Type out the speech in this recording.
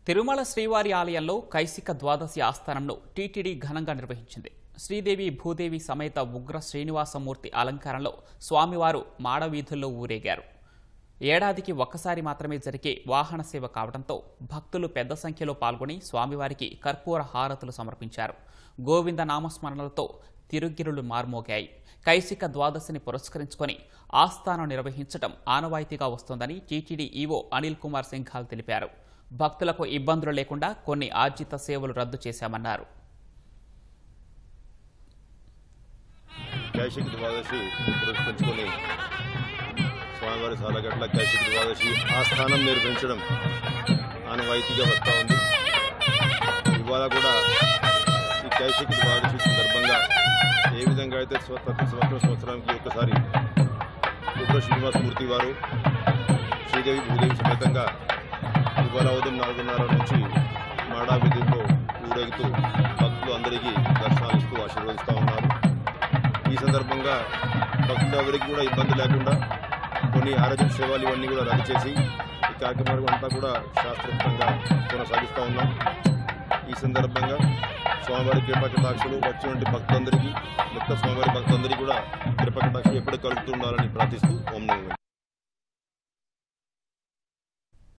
తిరుమల శ్రీవారి ఆలయంలో కైసిక ద్వాదశి ఆస్థానంను టీటీడీ ఘనంగా నిర్వహించింది. శ్రీదేవి భూదేవి సమేత ఉగ్ర శ్రీనివాసమూర్తి అలంకారంలో స్వామివారు మాడవీధుల్లో ఊరేగారు. ఏడాదికి ఒక్కసారి మాత్రమే జరిగే వాహన సేవ కావడంతో భక్తులు పెద్ద సంఖ్యలో పాల్గొని స్వామివారికి కర్పూర హారతులు సమర్పించారు. గోవింద నామస్మరణలతో తిరుగిరులు మార్మోగాయి. కైసిక ద్వాదశిని పురస్కరించుకొని ఆస్థానం నిర్వహించడం ఆనవాయితీగా వస్తోందని టీటీడీ ఈవో అనిల్ కుమార్ సింఘాల్ తెలిపారు. భక్తులకు ఇబ్బందులు లేకుండా కొన్ని ఆర్జిత సేవలు రద్దు చేశామన్నారు. కైసిక ద్వాదశి పురస్కరించుకొని స్వామివారి సాలగట్ల కైసిక ద్వాదశి ఆస్థానం నిర్వహించడం ఆనవాయితీగా వస్తూ ఉంది. ఇవాళ కూడా ఈ కైసిక ద్వాదశి సందర్భంగా ఏ విధంగా అయితే ప్రతి సంవత్సరానికి ఒకసారి ఉగ్ర శ్రీనివాసమూర్తి వారు శ్రీదేవి భూదేవి సమేతంగా ఇవాళ ఉదయం 4:30 నుంచి మాడా వీధుల్లో ఊరేగుతూ భక్తులు అందరికీ దర్శనాలు ఇస్తూ ఆశీర్వదిస్తూ ఉన్నారు. ఈ సందర్భంగా భక్తులు ఎవరికి కూడా ఇబ్బంది లేకుండా కొన్ని ఆరోగ్య సేవలు ఇవన్నీ కూడా రద్దు చేసి ఈ కార్యక్రమం అంతా కూడా శాస్త్రోక్తంగా కొనసాగిస్తూ ఉన్నాం. ఈ సందర్భంగా స్వామివారి కృపకటాక్షలు వచ్చినటువంటి భక్తులందరికీ మొత్తం స్వామివారి భక్తులందరికీ కూడా కృపకటాక్షలు ఎప్పుడు కలుగుతుండాలని ప్రార్థిస్తూ ఓం నమః.